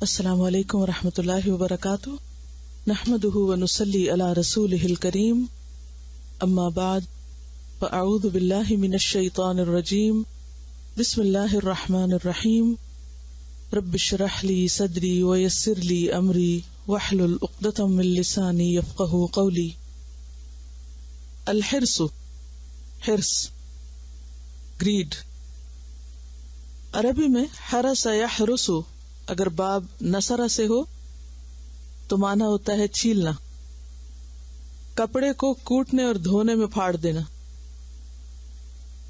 السلام علیکم ورحمۃ اللہ وبرکاتہ، نحمده ونصلی علی رسولہ الکریم، اما بعد فاعوذ باللہ من الشیطان الرجیم، بسم اللہ الرحمن الرحیم، رب اشرح لی صدری ویسر لی امری واحلل عقدۃ من لسانی یفقہوا قولی۔ الحرص، حرص، گریڈ۔ عربی میں حرس یحرس اگر باب نصرہ سے ہو تو معنی ہوتا ہے چھیلنا، کپڑے کو کوٹنے اور دھونے میں پھاڑ دینا۔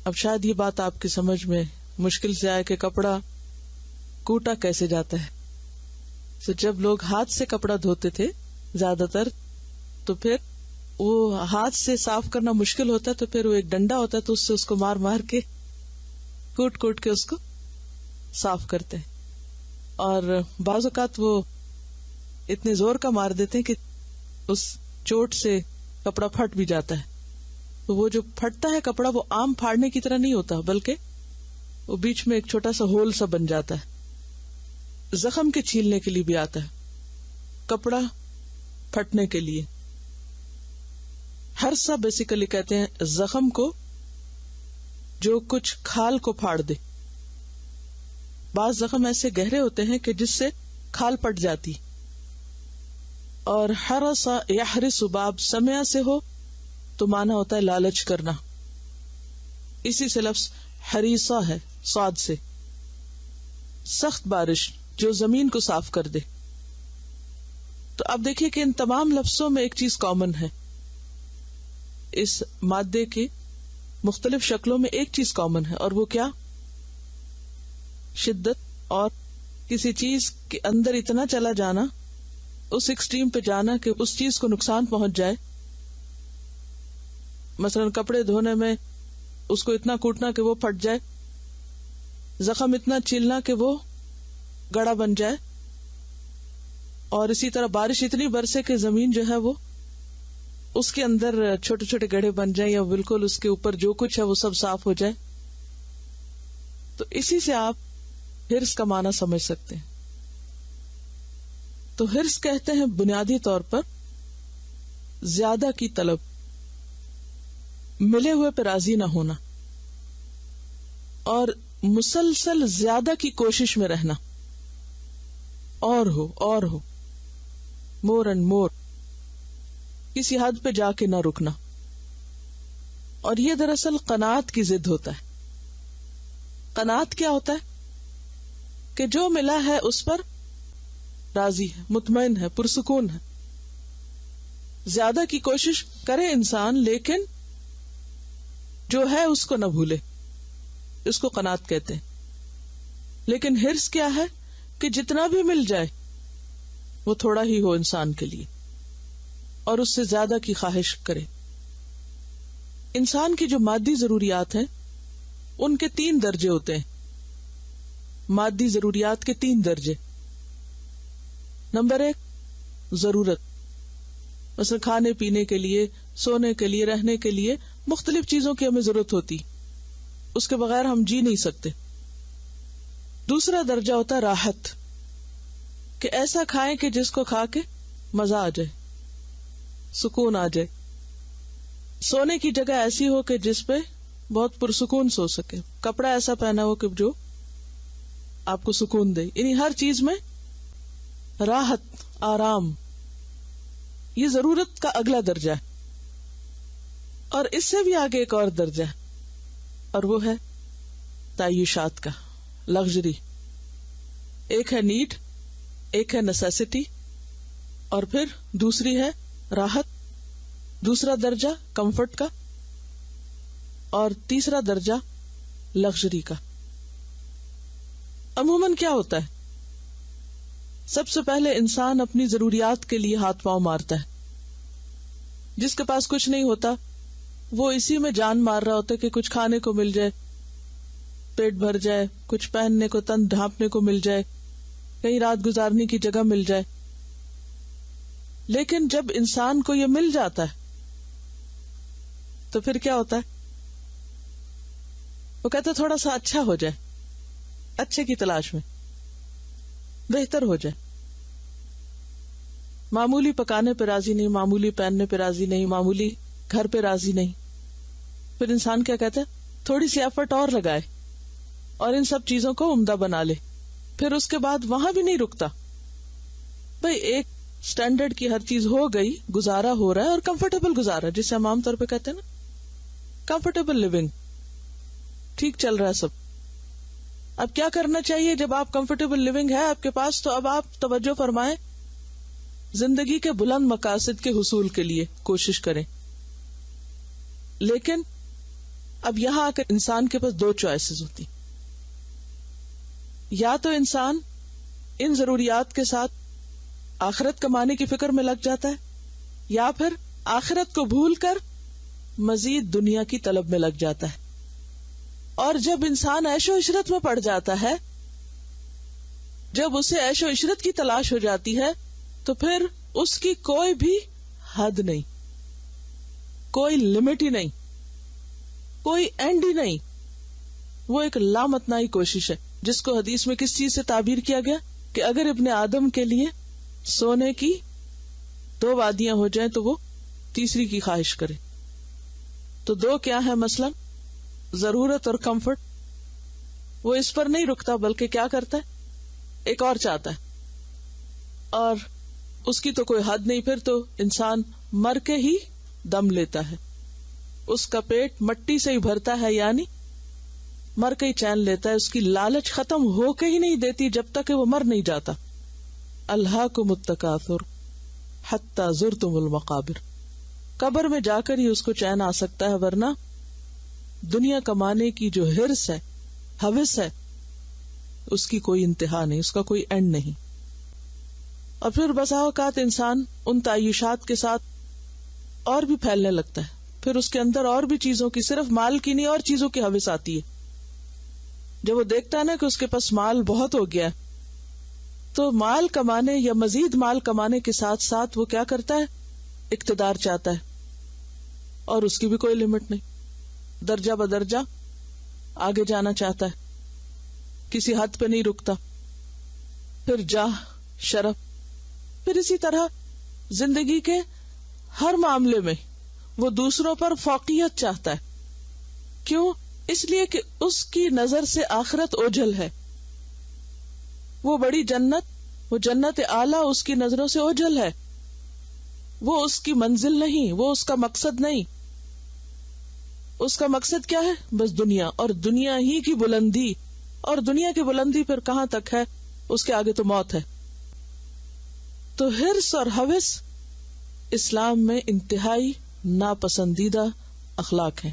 اب شاید یہ بات آپ کی سمجھ میں مشکل سے آئے کہ کپڑا کوٹا کیسے جاتا ہے۔ تو جب لوگ ہاتھ سے کپڑا دھوتے تھے زیادہ تر، تو پھر وہ ہاتھ سے صاف کرنا مشکل ہوتا ہے، تو پھر وہ ایک ڈنڈا ہوتا ہے تو اس سے اس کو مار مار کے کوٹ کوٹ کے اس کو صاف کرتے ہیں۔ اور بعض اوقات وہ اتنے زور کا مار دیتے ہیں کہ اس چوٹ سے کپڑا پھٹ بھی جاتا ہے۔ تو وہ جو پھٹتا ہے کپڑا، وہ عام پھاڑنے کی طرح نہیں ہوتا، بلکہ وہ بیچ میں ایک چھوٹا سا ہول سا بن جاتا ہے۔ زخم کے چھیلنے کے لیے بھی آتا ہے، کپڑا پھٹنے کے لیے۔ ہر سا بیسیکلی کہتے ہیں زخم کو جو کچھ کھال کو پھاڑ دے۔ بعض زخم ایسے گہرے ہوتے ہیں کہ جس سے کھال پٹ جاتی، اور حرس یحرس باب سمع سے ہو تو معنی ہوتا ہے لالچ کرنا۔ اسی سے لفظ حریصہ ہے، صاد سے۔ سخت بارش جو زمین کو صاف کر دے۔ تو اب دیکھیے کہ ان تمام لفظوں میں ایک چیز کامن ہے، اس مادے کی مختلف شکلوں میں ایک چیز کامن ہے، اور وہ کیا؟ شدت، اور کسی چیز کے اندر اتنا چلا جانا، اس ایکسٹریم پہ جانا کہ اس چیز کو نقصان پہنچ جائے۔ مثلا کپڑے دھونے میں اس کو اتنا کوٹنا کہ وہ پھٹ جائے، زخم اتنا چلنا کہ وہ گڑا بن جائے، اور اسی طرح بارش اتنی برسے کہ زمین جو ہے وہ اس کے اندر چھوٹے چھوٹے گڑھے بن جائیں، یا بالکل اس کے اوپر جو کچھ ہے وہ سب صاف ہو جائے۔ تو اسی سے آپ حرص کا معنی سمجھ سکتے ہیں۔ تو حرص کہتے ہیں بنیادی طور پر زیادہ کی طلب، ملے ہوئے پہ راضی نہ ہونا، اور مسلسل زیادہ کی کوشش میں رہنا، اور ہو مور اینڈ مور، کسی حد پہ جا کے نہ رکنا۔ اور یہ دراصل قناعت کی ضد ہوتا ہے۔ قناعت کیا ہوتا ہے؟ کہ جو ملا ہے اس پر راضی ہے، مطمئن ہے، پرسکون ہے۔ زیادہ کی کوشش کرے انسان، لیکن جو ہے اس کو نہ بھولے، اس کو قناعت کہتے ہیں۔ لیکن حرص کیا ہے؟ کہ جتنا بھی مل جائے وہ تھوڑا ہی ہو انسان کے لیے، اور اس سے زیادہ کی خواہش کرے۔ انسان کی جو مادی ضروریات ہیں ان کے 3 درجے ہوتے ہیں۔ مادی ضروریات کے 3 درجے۔ نمبر 1 ضرورت، مثلا کھانے پینے کے لیے، سونے کے لیے، رہنے کے لیے مختلف چیزوں کی ہمیں ضرورت ہوتی، اس کے بغیر ہم جی نہیں سکتے۔ دوسرا درجہ ہوتا ہے راحت، کہ ایسا کھائیں کہ جس کو کھا کے مزہ آ جائے، سکون آ جائے۔ سونے کی جگہ ایسی ہو کہ جس پہ بہت پرسکون سو سکے، کپڑا ایسا پہنا ہو کہ جو آپ کو سکون دے، یعنی ہر چیز میں راحت، آرام۔ یہ ضرورت کا اگلا درجہ ہے۔ اور اس سے بھی آگے ایک اور درجہ ہے، اور وہ ہے تعیشات کا، لگژری۔ ایک ہے نیڈ، ایک ہے نیسیسٹی، اور پھر دوسری ہے راحت، دوسرا درجہ کمفرٹ کا، اور تیسرا درجہ لگژری کا۔ عموماً کیا ہوتا ہے؟ سب سے پہلے انسان اپنی ضروریات کے لیے ہاتھ پاؤں مارتا ہے۔ جس کے پاس کچھ نہیں ہوتا وہ اسی میں جان مار رہا ہوتا ہے کہ کچھ کھانے کو مل جائے، پیٹ بھر جائے، کچھ پہننے کو، تن ڈھانپنے کو مل جائے، کہیں رات گزارنے کی جگہ مل جائے۔ لیکن جب انسان کو یہ مل جاتا ہے تو پھر کیا ہوتا ہے؟ وہ کہتے تھوڑا سا اچھا ہو جائے، اچھے کی تلاش میں۔ بہتر ہو جائے. معمولی پکانے پہ راضی نہیں، معمولی پہننے پہ راضی نہیں، معمولی گھر پہ راضی نہیں. پھر انسان کیا کہتا ہے؟ تھوڑی سی ایفرٹ اور لگائے اور ان سب چیزوں کو عمدہ بنا لے. پھر اس کے بعد وہاں بھی نہیں رکتا. بھئی ایک سٹینڈرڈ کی ہر چیز ہو گئی، گزارا ہو رہا ہے اور کمفرٹیبل گزارا، جسے ہم عام طور پہ کہتے ہیں نا کمفرٹیبل لیونگ، ٹھیک چل رہا ہے سب. اب کیا کرنا چاہیے جب آپ کمفرٹیبل لیونگ ہے آپ کے پاس؟ تو اب آپ توجہ فرمائیں، زندگی کے بلند مقاصد کے حصول کے لیے کوشش کریں. لیکن اب یہاں آ کر انسان کے پاس دو چوائسز ہوتی. یا تو انسان ان ضروریات کے ساتھ آخرت کمانے کی فکر میں لگ جاتا ہے، یا پھر آخرت کو بھول کر مزید دنیا کی طلب میں لگ جاتا ہے. اور جب انسان عیش و عشرت میں پڑ جاتا ہے، جب اسے عیش و عشرت کی تلاش ہو جاتی ہے، تو پھر اس کی کوئی بھی حد نہیں، کوئی لمٹ ہی نہیں، کوئی اینڈ ہی نہیں. وہ ایک لامتناہی کوشش ہے، جس کو حدیث میں کس چیز سے تعبیر کیا گیا کہ اگر ابن آدم کے لیے سونے کی 2 وادیاں ہو جائیں تو وہ تیسری کی خواہش کرے. تو 2 کیا ہے مثلا؟ ضرورت اور کمفرٹ. وہ اس پر نہیں رکتا بلکہ کیا کرتا ہے؟ ایک اور چاہتا ہے، اور اس کی تو کوئی حد نہیں. پھر تو انسان مر کے ہی دم لیتا ہے، اس کا پیٹ مٹی سے ہی بھرتا ہے، یعنی مر کے ہی چین لیتا ہے. اس کی لالچ ختم ہو کے ہی نہیں دیتی جب تک کہ وہ مر نہیں جاتا. الہاکم التکاثر حتی زرتم المقابر. قبر میں جا کر ہی اس کو چین آ سکتا ہے، ورنہ دنیا کمانے کی جو ہرس ہے، ہوس ہے، اس کی کوئی انتہا نہیں، اس کا کوئی اینڈ نہیں. اور پھر بسا اوقات انسان ان تعیشات کے ساتھ اور بھی پھیلنے لگتا ہے. پھر اس کے اندر اور بھی چیزوں کی، صرف مال کی نہیں، اور چیزوں کی ہوس آتی ہے. جب وہ دیکھتا ہے نا کہ اس کے پاس مال بہت ہو گیا، تو مال کمانے یا مزید مال کمانے کے ساتھ ساتھ وہ کیا کرتا ہے؟ اقتدار چاہتا ہے، اور اس کی بھی کوئی لمٹ نہیں. درجہ بدرجہ آگے جانا چاہتا ہے، کسی حد پہ نہیں رکتا. پھر جاہ، شرف، پھر اسی طرح زندگی کے ہر معاملے میں وہ دوسروں پر فوقیت چاہتا ہے. کیوں؟ اس لیے کہ اس کی نظر سے آخرت اوجھل ہے. وہ بڑی جنت، وہ جنت اعلیٰ اس کی نظروں سے اوجھل ہے. وہ اس کی منزل نہیں، وہ اس کا مقصد نہیں. اس کا مقصد کیا ہے؟ بس دنیا، اور دنیا ہی کی بلندی. اور دنیا کی بلندی پھر کہاں تک ہے؟ اس کے آگے تو موت ہے. تو ہرس اور ہوس اسلام میں انتہائی ناپسندیدہ اخلاق ہیں.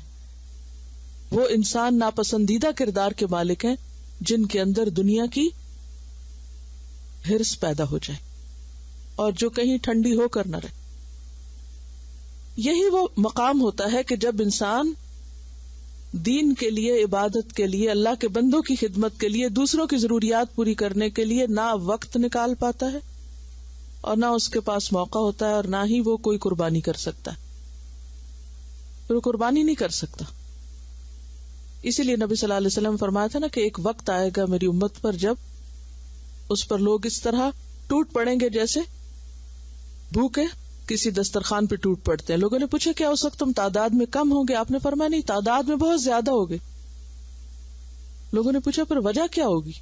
وہ انسان ناپسندیدہ کردار کے مالک ہیں جن کے اندر دنیا کی ہرس پیدا ہو جائے اور جو کہیں ٹھنڈی ہو کر نہ رہے. یہی وہ مقام ہوتا ہے کہ جب انسان دین کے لیے، عبادت کے لیے، اللہ کے بندوں کی خدمت کے لیے، دوسروں کی ضروریات پوری کرنے کے لیے نہ وقت نکال پاتا ہے، اور نہ اس کے پاس موقع ہوتا ہے، اور نہ ہی وہ کوئی قربانی کر سکتا ہے. وہ قربانی نہیں کر سکتا. اسی لیے نبی صلی اللہ علیہ وسلم فرمایا تھا نا کہ ایک وقت آئے گا میری امت پر جب اس پر لوگ اس طرح ٹوٹ پڑیں گے جیسے بھوکے کسی دسترخوان پہ ٹوٹ پڑتے ہیں. لوگوں نے پوچھا کیا اس وقت تم تعداد میں کم ہوں گے؟ آپ نے فرمایا نہیں، تعداد میں بہت زیادہ ہوگے. لوگوں نے پوچھا پھر وجہ کیا ہوگی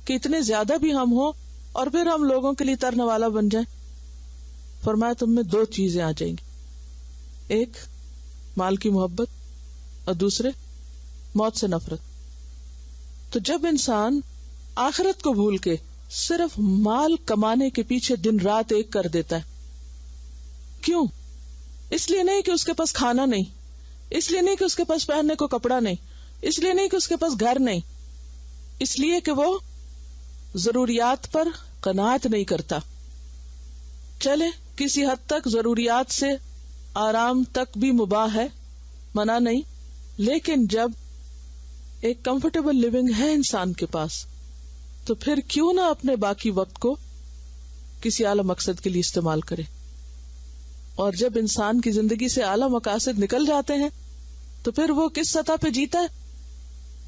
کہ اتنے زیادہ بھی ہم ہوں اور پھر ہم لوگوں کے لیے ترنے والا بن جائیں؟ فرمایا تم میں 2 چیزیں آ جائیں گی، ایک مال کی محبت اور دوسرے موت سے نفرت. تو جب انسان آخرت کو بھول کے صرف مال کمانے کے پیچھے دن رات ایک کر دیتا ہے، کیوں؟ اس لیے نہیں کہ اس کے پاس کھانا نہیں، اس لیے نہیں کہ اس کے پاس پہننے کو کپڑا نہیں، اس لیے نہیں کہ اس کے پاس گھر نہیں، اس لیے کہ وہ ضروریات پر قناعت نہیں کرتا. چلے کسی حد تک ضروریات سے آرام تک بھی مباح ہے، منع نہیں، لیکن جب ایک کمفرٹیبل لیونگ ہے انسان کے پاس تو پھر کیوں نہ اپنے باقی وقت کو کسی اعلی مقصد کے لیے استعمال کرے. اور جب انسان کی زندگی سے اعلی مقاصد نکل جاتے ہیں تو پھر وہ کس سطح پہ جیتا ہے؟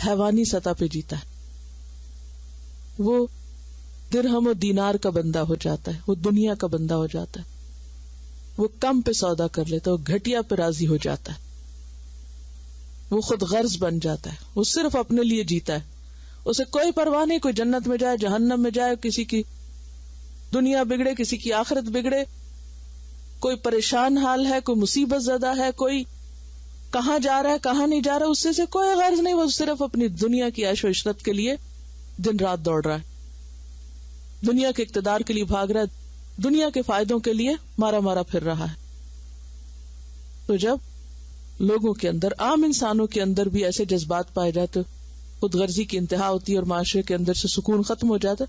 حیوانی سطح پہ جیتا ہے. وہ درہم و دینار کا بندہ ہو جاتا ہے، وہ دنیا کا بندہ ہو جاتا ہے، وہ کم پہ سودا کر لیتا ہے، وہ گھٹیا پہ راضی ہو جاتا ہے، وہ خود غرض بن جاتا ہے، وہ صرف اپنے لیے جیتا ہے، اسے کوئی پرواہ نہیں، کوئی جنت میں جائے جہنم میں جائے، کسی کی دنیا بگڑے کسی کی آخرت بگڑے، کوئی پریشان حال ہے، کوئی مصیبت زدہ ہے، کوئی کہاں جا رہا ہے کہاں نہیں جا رہا، اس سے کوئی غرض نہیں، وہ صرف اپنی دنیا کی عیش و عشرت کے لیے دن رات دوڑ رہا ہے، دنیا کے اقتدار کے لیے بھاگ رہا ہے، دنیا کے فائدوں کے لیے مارا مارا پھر رہا ہے۔ تو جب لوگوں کے اندر، عام انسانوں کے اندر بھی ایسے جذبات پائے جاتے، خود غرضی کی انتہا ہوتی ہے اور معاشرے کے اندر سے سکون ختم ہو جاتا،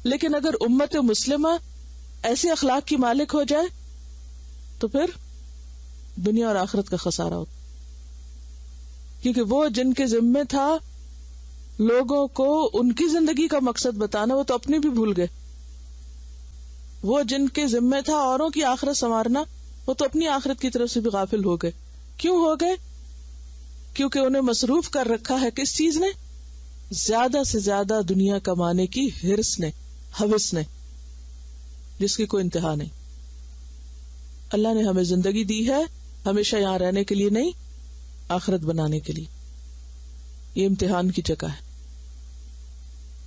لیکن اگر امت مسلمہ ایسے اخلاق کی مالک ہو جائے تو پھر دنیا اور آخرت کا خسارہ ہوتا، کیونکہ وہ جن کے ذمے تھا لوگوں کو ان کی زندگی کا مقصد بتانا، وہ تو اپنی بھی بھول گئے، وہ جن کے ذمے تھا اوروں کی آخرت سنوارنا، وہ تو اپنی آخرت کی طرف سے بھی غافل ہو گئے۔ کیوں ہو گئے؟ کیونکہ انہیں مصروف کر رکھا ہے کس چیز نے؟ زیادہ سے زیادہ دنیا کمانے کی ہرس نے، ہوس نے، جس کی کوئی انتہا نہیں۔ اللہ نے ہمیں زندگی دی ہے ہمیشہ یہاں رہنے کے لیے نہیں، آخرت بنانے کے لیے، یہ امتحان کی جگہ ہے،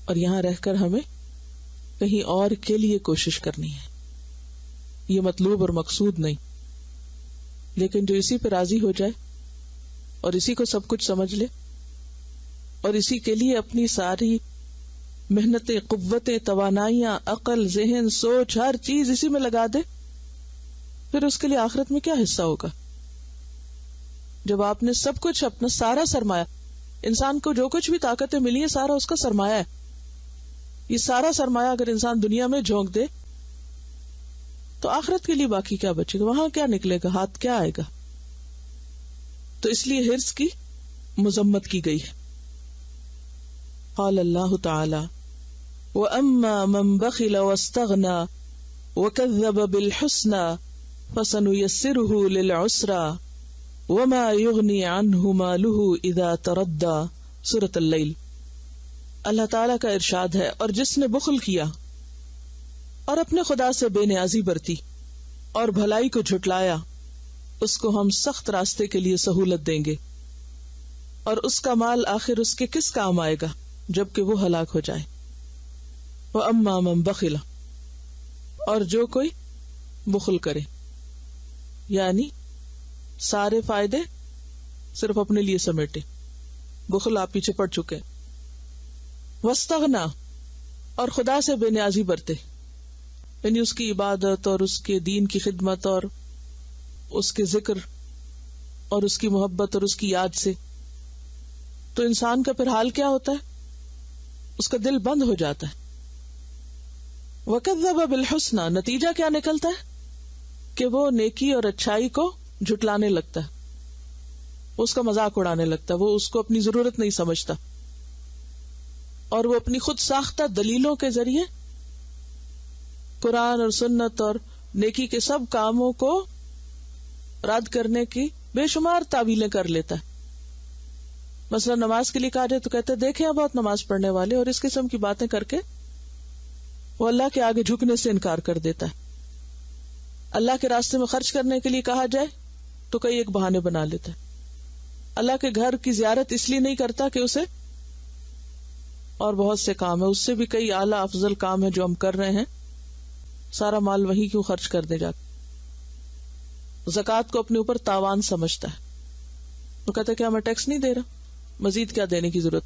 اور یہاں رہ کر ہمیں کہیں اور کے لیے کوشش کرنی ہے، یہ مطلوب اور مقصود نہیں، لیکن جو اسی پہ راضی ہو جائے اور اسی کو سب کچھ سمجھ لے اور اسی کے لیے اپنی ساری محنتیں، قوتیں، توانائیاں، عقل، ذہن، سوچ، ہر چیز اسی میں لگا دے، پھر اس کے لیے آخرت میں کیا حصہ ہوگا؟ جب آپ نے سب کچھ، اپنا سارا سرمایہ، انسان کو جو کچھ بھی طاقتیں ملی ہیں سارا اس کا سرمایہ ہے، یہ سارا سرمایہ اگر انسان دنیا میں جھونک دے تو آخرت کے لیے باقی کیا بچے گا؟ وہاں کیا نکلے گا؟ ہاتھ کیا آئے گا؟ تو اس لیے حرص کی مذمت کی گئی ہے۔ قال اللہ تعالی وَأَمَّا مَنْ بَخِلَ وَاسْتَغْنَى وَكَذَّبَ بِالْحُسْنَى فَسَنُيَسِّرُهُ لِلْعُسْرَى وَمَا يُغْنِي عَنْهُ مَالُهُ إِذَا تَرَدَّى، سورۃ اللیل۔ اللہ تعالیٰ کا ارشاد ہے، اور جس نے بخل کیا اور اپنے خدا سے بے نیازی برتی اور بھلائی کو جھٹلایا، اس کو ہم سخت راستے کے لیے سہولت دیں گے، اور اس کا مال آخر اس کے کس کام آئے گا جبکہ وہ ہلاک ہو جائے۔ وَأَمَّا مَن بَخِلَ، اور جو کوئی بخل کرے، یعنی سارے فائدے صرف اپنے لیے سمیٹے، بخل آپ پیچھے پڑ چکے، وَاسْتَغْنَى، اور خدا سے بے نیازی برتے، یعنی اس کی عبادت اور اس کے دین کی خدمت اور اس کے ذکر اور اس کی محبت اور اس کی یاد سے، تو انسان کا پھر حال کیا ہوتا ہے؟ اس کا دل بند ہو جاتا ہے۔ وَكَذَّبَ بِالْحُسْنَى، نتیجہ کیا نکلتا ہے کہ وہ نیکی اور اچھائی کو جھٹلانے لگتا ہے، اس کا مذاق اڑانے لگتا ہے، وہ اس کو اپنی ضرورت نہیں سمجھتا، اور وہ اپنی خود ساختہ دلیلوں کے ذریعے قرآن اور سنت اور نیکی کے سب کاموں کو رد کرنے کی بے شمار تعویلیں کر لیتا ہے۔ مثلا نماز کے لیے کہا جائے تو کہتے ہیں دیکھیں بہت نماز پڑھنے والے، اور اس قسم کی باتیں کر کے وہ اللہ کے آگے جھکنے سے انکار کر دیتا ہے۔ اللہ کے راستے میں خرچ کرنے کے لیے کہا جائے تو کئی ایک بہانے بنا لیتا ہے۔ اللہ کے گھر کی زیارت اس لیے نہیں کرتا کہ اسے اور بہت سے کام ہے، اس سے بھی کئی اعلیٰ افضل کام ہے جو ہم کر رہے ہیں، سارا مال وہی کیوں خرچ کر دے جاتا۔ زکوٰۃ کو اپنے اوپر تاوان سمجھتا ہے، وہ کہتا ہے کہ میں ٹیکس نہیں دے رہا، مزید کیا دینے کی ضرورت؟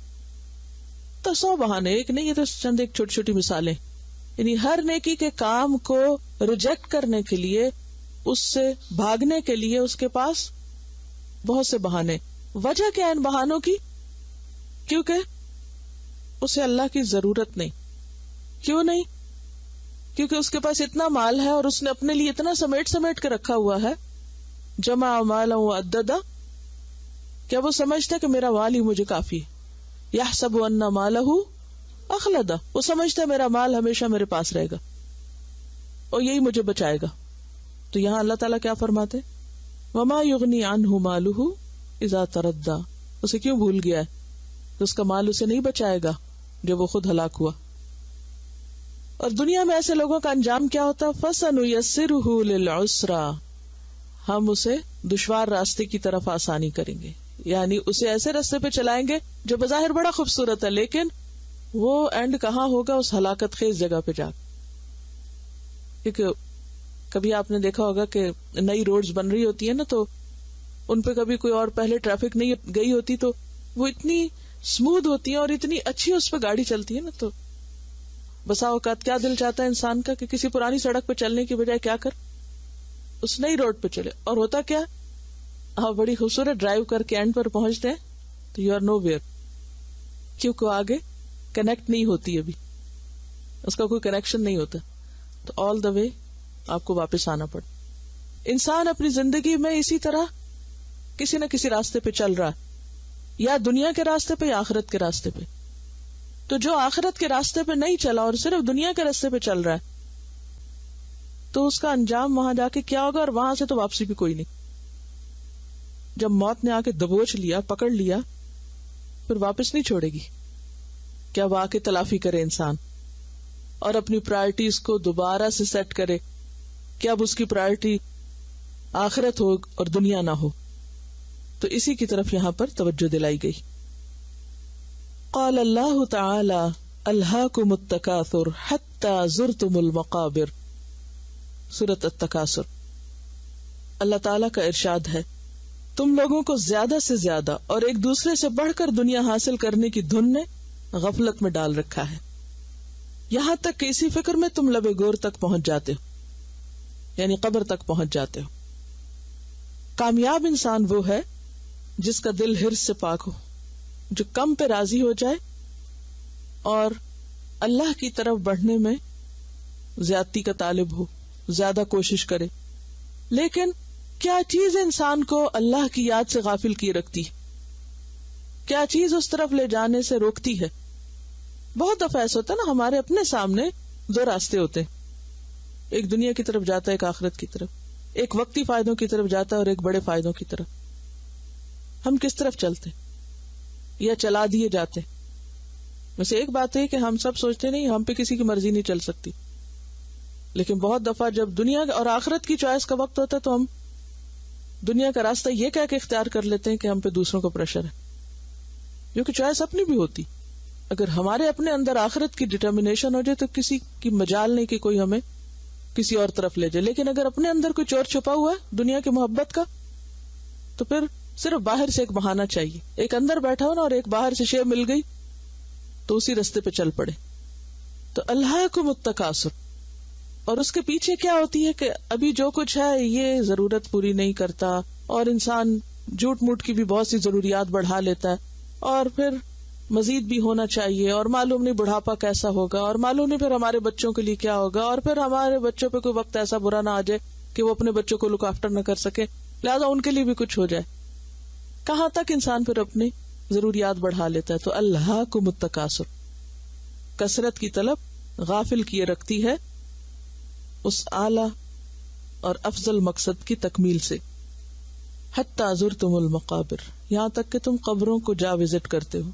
تو 100 بہانے، ایک نہیں، یہ تو چند ایک چھوٹی چھوٹی مثالیں، یعنی ہر نیکی کے کام کو ریجیکٹ کرنے کے لیے، اس سے بھاگنے کے لیے اس کے پاس بہت سے بہانے۔ وجہ کیا ان بہانوں کی؟ کیونکہ اسے اللہ کی ضرورت نہیں۔ کیوں نہیں؟ کیونکہ اس کے پاس اتنا مال ہے اور اس نے اپنے لیے اتنا سمیٹ سمیٹ کے رکھا ہوا ہے، جمع مالا وعددا، کیا وہ سمجھتا ہے کہ میرا مال ہی مجھے کافی ہے؟ یحسب ان مالہ اخلدہ، وہ سمجھتا ہے میرا مال ہمیشہ میرے پاس رہے گا اور یہی مجھے بچائے گا۔ تو یہاں اللہ تعالیٰ کیا فرماتے؟ وما یغنی عنہ مالہ اذا تردی، اسے کیوں بھول گیا ہے کہ اس کا مال اسے نہیں بچائے گا جب وہ خود ہلاک ہوا۔ اور دنیا میں ایسے لوگوں کا انجام کیا ہوتا ہے؟ فَسَنُيَسِّرُهُ لِلْعُسْرَى، ہم اسے دشوار راستے کی طرف آسانی کریں گے، یعنی اسے ایسے راستے پہ چلائیں گے جو بظاہر بڑا خوبصورت ہے، لیکن وہ اینڈ کہاں ہوگا؟ اس ہلاکت خیز جگہ پہ جا۔ کیونکہ کبھی آپ نے دیکھا ہوگا کہ نئی روڈز بن رہی ہوتی ہے نا، تو ان پہ کبھی کوئی اور پہلے ٹریفک نہیں گئی ہوتی، تو وہ اتنی اسموتھ ہوتی ہے اور اتنی اچھی اس پہ گاڑی چلتی ہے نا، تو بسا اوقات کیا دل چاہتا ہے انسان کا کہ کسی پرانی سڑک پہ چلنے کی بجائے کیا کر اس نئی روڈ پہ چلے، اور ہوتا کیا، آپ بڑی خوبصورت ڈرائیو کر کے اینڈ پر پہنچتے ہیں تو یو آر نو ویئر، کیونکہ آگے کنیکٹ نہیں ہوتی، ابھی اس کا کوئی کنیکشن نہیں ہوتا، تو آل دا وے آپ کو واپس آنا پڑا۔ انسان اپنی زندگی میں اسی طرح کسی نہ کسی راستے پہ چل رہا ہے، یا دنیا کے راستے پہ یا آخرت کے راستے پہ۔ تو جو آخرت کے راستے پہ نہیں چلا اور صرف دنیا کے راستے پہ چل رہا ہے، تو اس کا انجام وہاں جا کے کیا ہوگا، اور وہاں سے تو واپسی بھی کوئی نہیں۔ جب موت نے آ کے دبوچ لیا، پکڑ لیا، پھر واپس نہیں چھوڑے گی۔ کیا وہ آ کے تلافی کرے انسان اور اپنی پرائرٹیز کو دوبارہ سے سیٹ کرے کہ اب اس کی پرائرٹی آخرت ہو اور دنیا نہ ہو۔ تو اسی کی طرف یہاں پر توجہ دلائی گئی۔ قال اللہ تعالی الہاکم التکاثر حتی زرتم المقابر، سورۃ التکاثر۔ اللہ تعالی کا ارشاد ہے، تم لوگوں کو زیادہ سے زیادہ اور ایک دوسرے سے بڑھ کر دنیا حاصل کرنے کی دھن نے غفلت میں ڈال رکھا ہے، یہاں تک کہ اسی فکر میں تم لبے گور تک پہنچ جاتے ہو، یعنی قبر تک پہنچ جاتے ہو۔ کامیاب انسان وہ ہے جس کا دل حرص سے پاک ہو، جو کم پہ راضی ہو جائے اور اللہ کی طرف بڑھنے میں زیادتی کا طالب ہو، زیادہ کوشش کرے۔ لیکن کیا چیز انسان کو اللہ کی یاد سے غافل کیے رکھتی ہے؟ کیا چیز اس طرف لے جانے سے روکتی ہے؟ بہت دفعہ ایسا ہوتا ہے نا، ہمارے اپنے سامنے دو راستے ہوتے ہیں، ایک دنیا کی طرف جاتا ہے، ایک آخرت کی طرف، ایک وقتی فائدوں کی طرف جاتا ہے اور ایک بڑے فائدوں کی طرف۔ ہم کس طرف چلتے یا چلا دیے جاتے؟ ویسے ایک بات ہے کہ ہم سب سوچتے نہیں، ہم پہ کسی کی مرضی نہیں چل سکتی، لیکن بہت دفعہ جب دنیا اور آخرت کی چوائس کا وقت ہوتا ہے تو ہم دنیا کا راستہ یہ کہہ کے اختیار کر لیتے ہیں کہ ہم پہ دوسروں کا پریشر ہے، کیونکہ چوائس اپنی بھی ہوتی۔ اگر ہمارے اپنے اندر آخرت کی ڈٹرمنیشن ہو جائے تو کسی کی مجال نہیں کہ کوئی ہمیں کسی اور طرف لے جائے، لیکن اگر اپنے اندر کوئی چور چھپا ہوا ہے دنیا کی محبت کا، تو پھر صرف باہر سے ایک بہانہ چاہیے، ایک اندر بیٹھا ہو نا اور ایک باہر سے شے مل گئی تو اسی راستے پہ چل پڑے۔ تو الہاکم التکاثر، اور اس کے پیچھے کیا ہوتی ہے کہ ابھی جو کچھ ہے یہ ضرورت پوری نہیں کرتا، اور انسان جھوٹ موٹ کی بھی بہت سی ضروریات بڑھا لیتا ہے، اور پھر مزید بھی ہونا چاہیے، اور معلوم نہیں بڑھاپا کیسا ہوگا، اور معلوم نہیں پھر ہمارے بچوں کے لیے کیا ہوگا، اور پھر ہمارے بچوں پہ کوئی وقت ایسا برا نہ آ جائے کہ وہ اپنے بچوں کو لک آفٹر نہ کر سکے، لہٰذا ان کے لیے بھی کچھ ہو جائے۔ کہاں تک انسان پھر اپنی ضروریات بڑھا لیتا ہے۔ تو الہاکم التکاثر، کثرت کی طلب غافل کیے رکھتی ہے اس اعلی اور افضل مقصد کی تکمیل سے۔ حتی زرتم المقابر، یہاں تک کہ تم قبروں کو جا وزٹ کرتے ہو،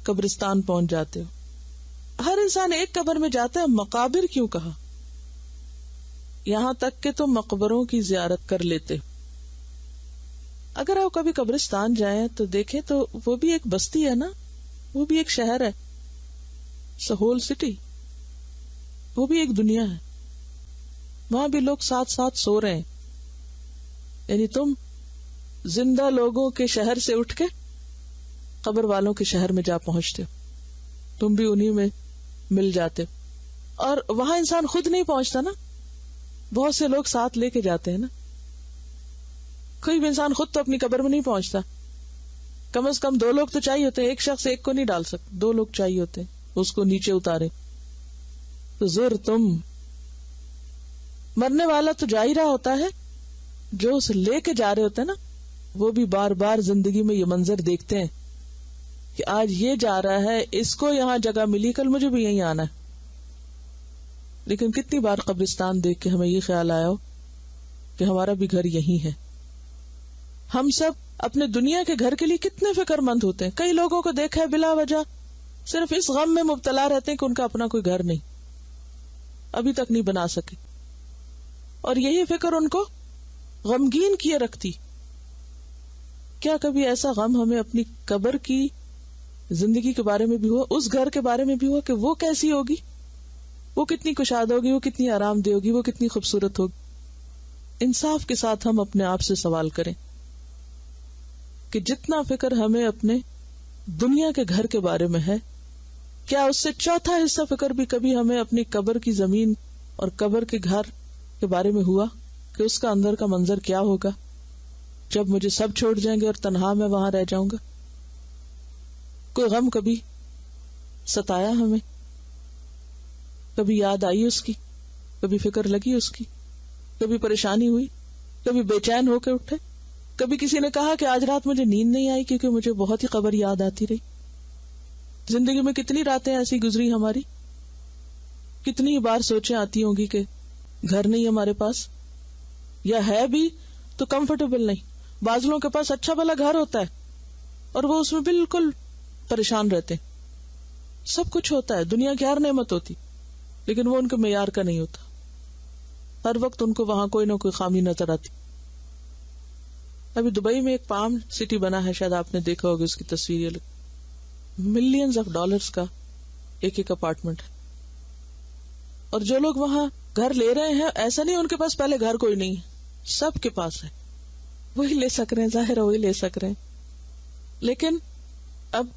قبرستان پہنچ جاتے ہو۔ ہر انسان ایک قبر میں جاتا ہے، مقابر کیوں کہا؟ یہاں تک کہ تم مقبروں کی زیارت کر لیتے ہو۔ اگر آپ کبھی قبرستان جائیں تو دیکھیں تو وہ بھی ایک بستی ہے نا، وہ بھی ایک شہر ہے، ہول سٹی، وہ بھی ایک دنیا ہے، وہاں بھی لوگ ساتھ ساتھ سو رہے ہیں۔ یعنی تم زندہ لوگوں کے شہر سے اٹھ کے قبر والوں کے شہر میں جا پہنچتے ہو، تم بھی انہی میں مل جاتے ہو۔ اور وہاں انسان خود نہیں پہنچتا نا، بہت سے لوگ ساتھ لے کے جاتے ہیں نا۔ کوئی بھی انسان خود تو اپنی قبر میں نہیں پہنچتا، کم از کم 2 لوگ تو چاہیے ہوتے ہیں، ایک شخص ایک کو نہیں ڈال سکتا، 2 لوگ چاہیے ہوتے ہیں اس کو نیچے اتارے۔ تو زرتم، مرنے والا تو جا ہی رہا ہوتا ہے، جو اسے لے کے جا رہے ہوتے ہیں نا وہ بھی بار بار زندگی میں یہ منظر دیکھتے ہیں کہ آج یہ جا رہا ہے، اس کو یہاں جگہ ملی، کل مجھے بھی یہیں آنا ہے۔ لیکن کتنی بار قبرستان دیکھ کے ہمیں یہ خیال آیا ہو کہ ہمارا بھی گھر یہی ہے۔ ہم سب اپنے دنیا کے گھر کے لیے کتنے فکر مند ہوتے ہیں۔ کئی لوگوں کو دیکھا ہے بلا وجہ صرف اس غم میں مبتلا رہتے ہیں کہ ان کا اپنا کوئی گھر نہیں، ابھی تک نہیں بنا سکے. اور یہی فکر ان کو غمگین کیے رکھتی. کیا کبھی ایسا غم ہمیں اپنی قبر کی زندگی کے بارے میں بھی ہوا, اس گھر کے بارے میں بھی ہوا کہ وہ کیسی ہوگی, وہ کتنی کشادہ ہوگی, وہ کتنی آرام دہ ہوگی, وہ کتنی خوبصورت ہوگی؟ انصاف کے ساتھ ہم اپنے آپ سے سوال کریں کہ جتنا فکر ہمیں اپنے دنیا کے گھر کے بارے میں ہے, کیا اس سے چوتھا حصہ فکر بھی کبھی ہمیں اپنی قبر کی زمین اور قبر کے گھر کے بارے میں ہوا کہ اس کا اندر کا منظر کیا ہوگا جب مجھے سب چھوڑ جائیں گے اور تنہا میں وہاں رہ جاؤں گا؟ کوئی غم کبھی ستایا ہمیں؟ کبھی یاد آئی اس کی, کبھی فکر لگی اس کی, کبھی پریشانی ہوئی, کبھی بے چین ہو کے اٹھے, کبھی کسی نے کہا کہ آج رات مجھے نیند نہیں آئی کیونکہ مجھے بہت ہی قبر یاد آتی رہی. زندگی میں کتنی راتیں ایسی گزری ہماری, کتنی بار سوچیں آتی ہوں گی کہ گھر نہیں ہمارے پاس, یا ہے بھی تو کمفرٹیبل نہیں. بعض لوگوں کے پاس اچھا بھلا گھر ہوتا ہے اور وہ اس میں بالکل پریشان رہتے. سب کچھ ہوتا ہے, دنیا کی ہر نعمت ہوتی, لیکن وہ ان کے معیار کا نہیں ہوتا. ہر وقت ان کو وہاں کوئی نہ کوئی خامی نظر آتی. ابھی دبئی میں ایک پام سٹی بنا ہے, شاید آپ نے دیکھا ہوگا اس کی تصویر. ملینز آف ڈالرز کا ایک ایک اپارٹمنٹ ہے, اور جو لوگ وہاں گھر لے رہے ہیں ایسا نہیں ان کے پاس پہلے گھر کوئی نہیں ہے, سب کے پاس ہے, وہی لے سک رہے ہیں, ظاہر ہے وہی لے سک رہے ہیں. لیکن اب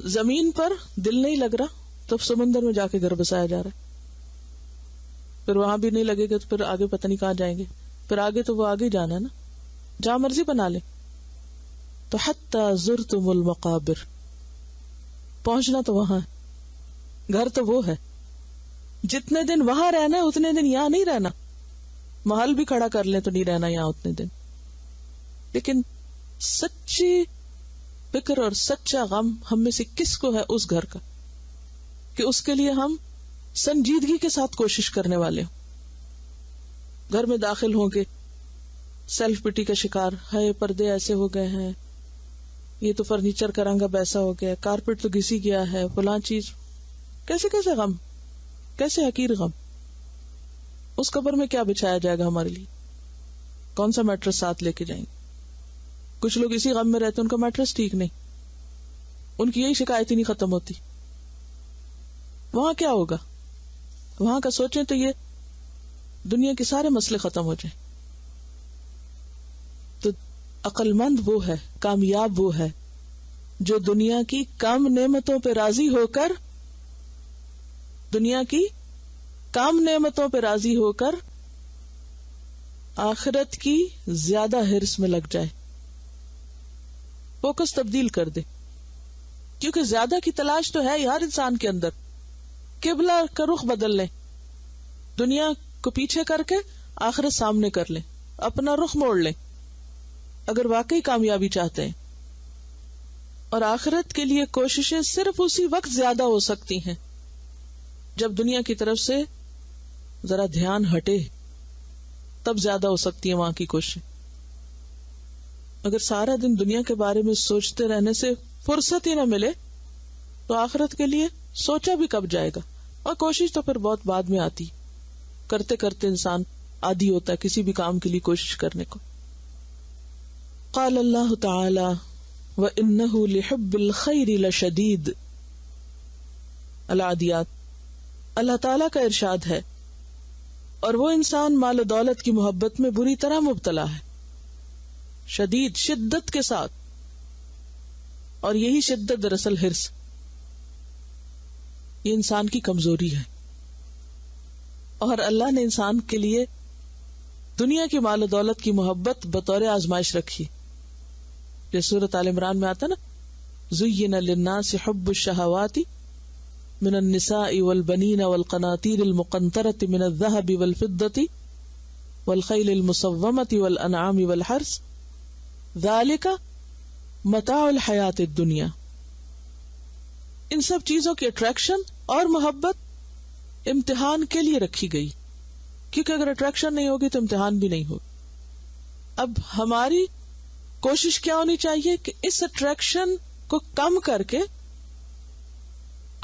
زمین پر دل نہیں لگ رہا تو سمندر میں جا کے گھر بسایا جا رہا ہے. پھر وہاں بھی نہیں لگے گا تو پھر آگے پتہ نہیں کہاں جائیں گے, پھر آگے تو وہ آگے جانا ہے نا, جہاں مرضی بنا لے. تو حتی زرتم المقابر, پہنچنا تو وہاں ہے, گھر تو وہ ہے. جتنے دن وہاں رہنا ہے اتنے دن یہاں نہیں رہنا. محل بھی کھڑا کر لیں تو نہیں رہنا یہاں اتنے دن. لیکن سچی فکر اور سچا غم ہم میں سے کس کو ہے اس گھر کا کہ اس کے لیے ہم سنجیدگی کے ساتھ کوشش کرنے والے ہوں. گھر میں داخل ہوں گے سیلف پٹی کا شکار, ہے پردے ایسے ہو گئے ہیں, یہ تو فرنیچر کا رنگ اب ایسا ہو گیا, کارپیٹ تو گھسی گیا ہے, فلاں چیز. کیسے کیسے غم, کیسے حقیر غم. اس قبر میں کیا بچھایا جائے گا ہمارے لیے, کون سا میٹرس ساتھ لے کے جائیں گے؟ کچھ لوگ اسی غم میں رہتے, ان کا میٹرس ٹھیک نہیں, ان کی یہی شکایت ہی نہیں ختم ہوتی. وہاں کیا ہوگا؟ وہاں کا سوچیں تو یہ دنیا کے سارے مسئلے ختم ہو جائیں. تو عقل مند وہ ہے, کامیاب وہ ہے جو دنیا کی کم نعمتوں پہ راضی ہو کر, دنیا کی کم نعمتوں پہ راضی ہو کر آخرت کی زیادہ ہرس میں لگ جائے, فوکس تبدیل کر دے. کیونکہ زیادہ کی تلاش تو ہے ہر انسان کے اندر. قبلہ کا رخ بدل لیں, دنیا کو پیچھے کر کے آخرت سامنے کر لیں, اپنا رخ موڑ لیں اگر واقعی کامیابی چاہتے ہیں. اور آخرت کے لیے کوششیں صرف اسی وقت زیادہ ہو سکتی ہیں جب دنیا کی طرف سے ذرا دھیان ہٹے, تب زیادہ ہو سکتی ہے وہاں کی کوشش. اگر سارا دن دنیا کے بارے میں سوچتے رہنے سے فرصت ہی نہ ملے تو آخرت کے لیے سوچا بھی کب جائے گا. اور کوشش تو پھر بہت بعد میں آتی, کرتے کرتے انسان عادی ہوتا ہے کسی بھی کام کے لیے کوشش کرنے کو. قال اللہ تعالی وَإِنَّهُ لِحُبِّ الْخَيْرِ لَشَدِيدٌ. العادیات. اللہ تعالیٰ کا ارشاد ہے, اور وہ انسان مال و دولت کی محبت میں بری طرح مبتلا ہے, شدید شدت کے ساتھ. اور یہی شدت دراصل ہرس, یہ انسان کی کمزوری ہے. اور اللہ نے انسان کے لیے دنیا کی مال و دولت کی محبت بطور آزمائش رکھی. جیسے سورۃ آل عمران میں آتا نا, زُيِّنَ لِلنَّاسِ حُبُّ الشَّهَوَاتِ من النساء والبنين والقناطير المقنطرة من الذهب والفضة والخيل المسومة والأنعام والحرث ذلك متاع الحياة الدنيا. ان سب چیزوں کی اٹریکشن اور محبت امتحان کے لیے رکھی گئی, کیونکہ اگر اٹریکشن نہیں ہوگی تو امتحان بھی نہیں ہوگا. اب ہماری کوشش کیا ہونی چاہیے کہ اس اٹریکشن کو کم کر کے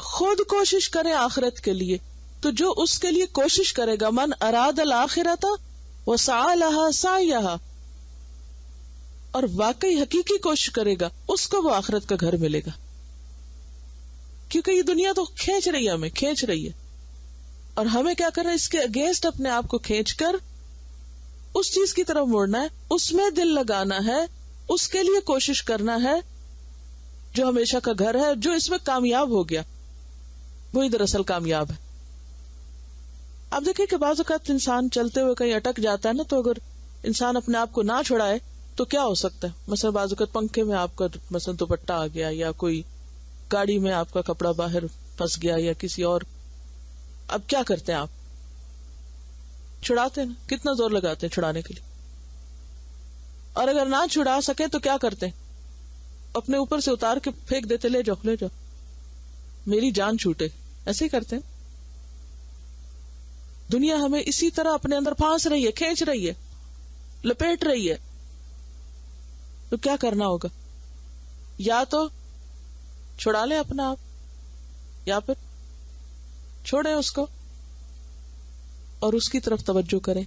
خود کوشش کریں آخرت کے لیے, تو جو اس کے لیے کوشش کرے گا، من اراد الآخرۃ وسعی لہا سعیہا، اور واقعی حقیقی کوشش کرے گا، اس کو وہ آخرت کا گھر ملے گا. کیونکہ یہ دنیا تو کھینچ رہی ہے، ہمیں کھینچ رہی ہے، اور ہمیں کیا کرنا ہے؟ اس کے اگینسٹ اپنے آپ کو کھینچ کر اس چیز کی طرف موڑنا ہے، اس میں دل لگانا ہے، اس کے لیے کوشش کرنا ہے جو ہمیشہ کا گھر ہے. جو اس میں کامیاب ہو گیا وہی دراصل کامیاب ہے. آپ دیکھیں کہ بعض اوقات انسان چلتے ہوئے کہیں اٹک جاتا ہے نا، تو اگر انسان اپنے آپ کو نہ چھڑائے تو کیا ہو سکتا ہے؟ مثلا بعض اوقات پنکھے میں آپ کا مثلا دوپٹہ آ گیا، یا کوئی گاڑی میں آپ کا کپڑا باہر پھنس گیا، یا کسی اور. اب کیا کرتے ہیں آپ؟ چھڑاتے ہیں نا، کتنا زور لگاتے ہیں چھڑانے کے لیے. اور اگر نہ چھڑا سکے تو کیا کرتے ہیں؟ اپنے اوپر سے اتار کے پھینک دیتے، لے جاؤ لے جاؤ، میری جان چھوٹے. ایسے ہی کرتے ہیں. دنیا ہمیں اسی طرح اپنے اندر پھانس رہی ہے، کھینچ رہی ہے، لپیٹ رہی ہے. تو کیا کرنا ہوگا؟ یا تو چھڑا لیں اپنا آپ، یا پھر چھوڑیں اس کو اور اس کی طرف توجہ کریں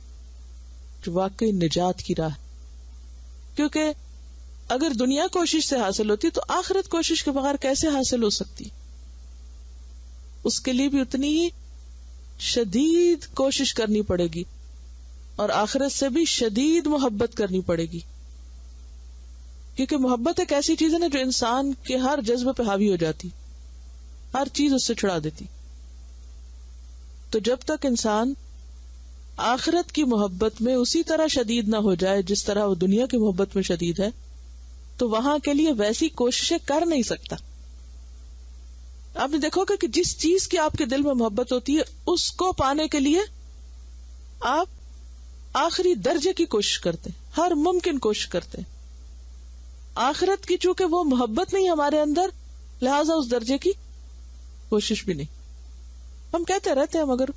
جو واقعی نجات کی راہ. کیونکہ اگر دنیا کوشش سے حاصل ہوتی تو آخرت کوشش کے بغیر کیسے حاصل ہو سکتی؟ اس کے لیے بھی اتنی ہی شدید کوشش کرنی پڑے گی، اور آخرت سے بھی شدید محبت کرنی پڑے گی. کیونکہ محبت ایک ایسی چیز ہے نا جو انسان کے ہر جذبے پہ حاوی ہو جاتی، ہر چیز اس سے چھڑا دیتی. تو جب تک انسان آخرت کی محبت میں اسی طرح شدید نہ ہو جائے جس طرح وہ دنیا کی محبت میں شدید ہے، تو وہاں کے لیے ویسی کوششیں کر نہیں سکتا. آپ نے دیکھو گا کہ جس چیز کی آپ کے دل میں محبت ہوتی ہے اس کو پانے کے لیے آپ آخری درجے کی کوشش کرتے ہیں، ہر ممکن کوشش کرتے ہیں. آخرت کی چونکہ وہ محبت نہیں ہمارے اندر، لہذا اس درجے کی کوشش بھی نہیں. ہم کہتے رہتے ہیں مگر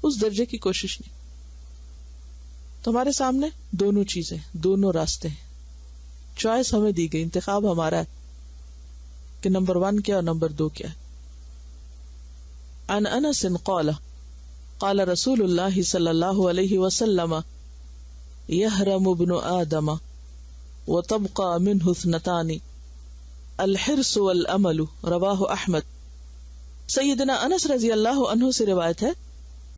اس درجے کی کوشش نہیں. تو ہمارے سامنے دونوں چیزیں، دونوں راستے ہیں. چوائس ہمیں دی گئی، انتخاب ہمارا ہے کہ نمبر 1 کیا اور نمبر 2 کیا ہے. عن انس قال قال رسول اللہ صلی اللہ علیہ وسلم یحرم ابن آدم وتبقى منه اثنتان الحرص والامل. رواہ احمد. سیدنا انس رضی اللہ عنہ سے روایت ہے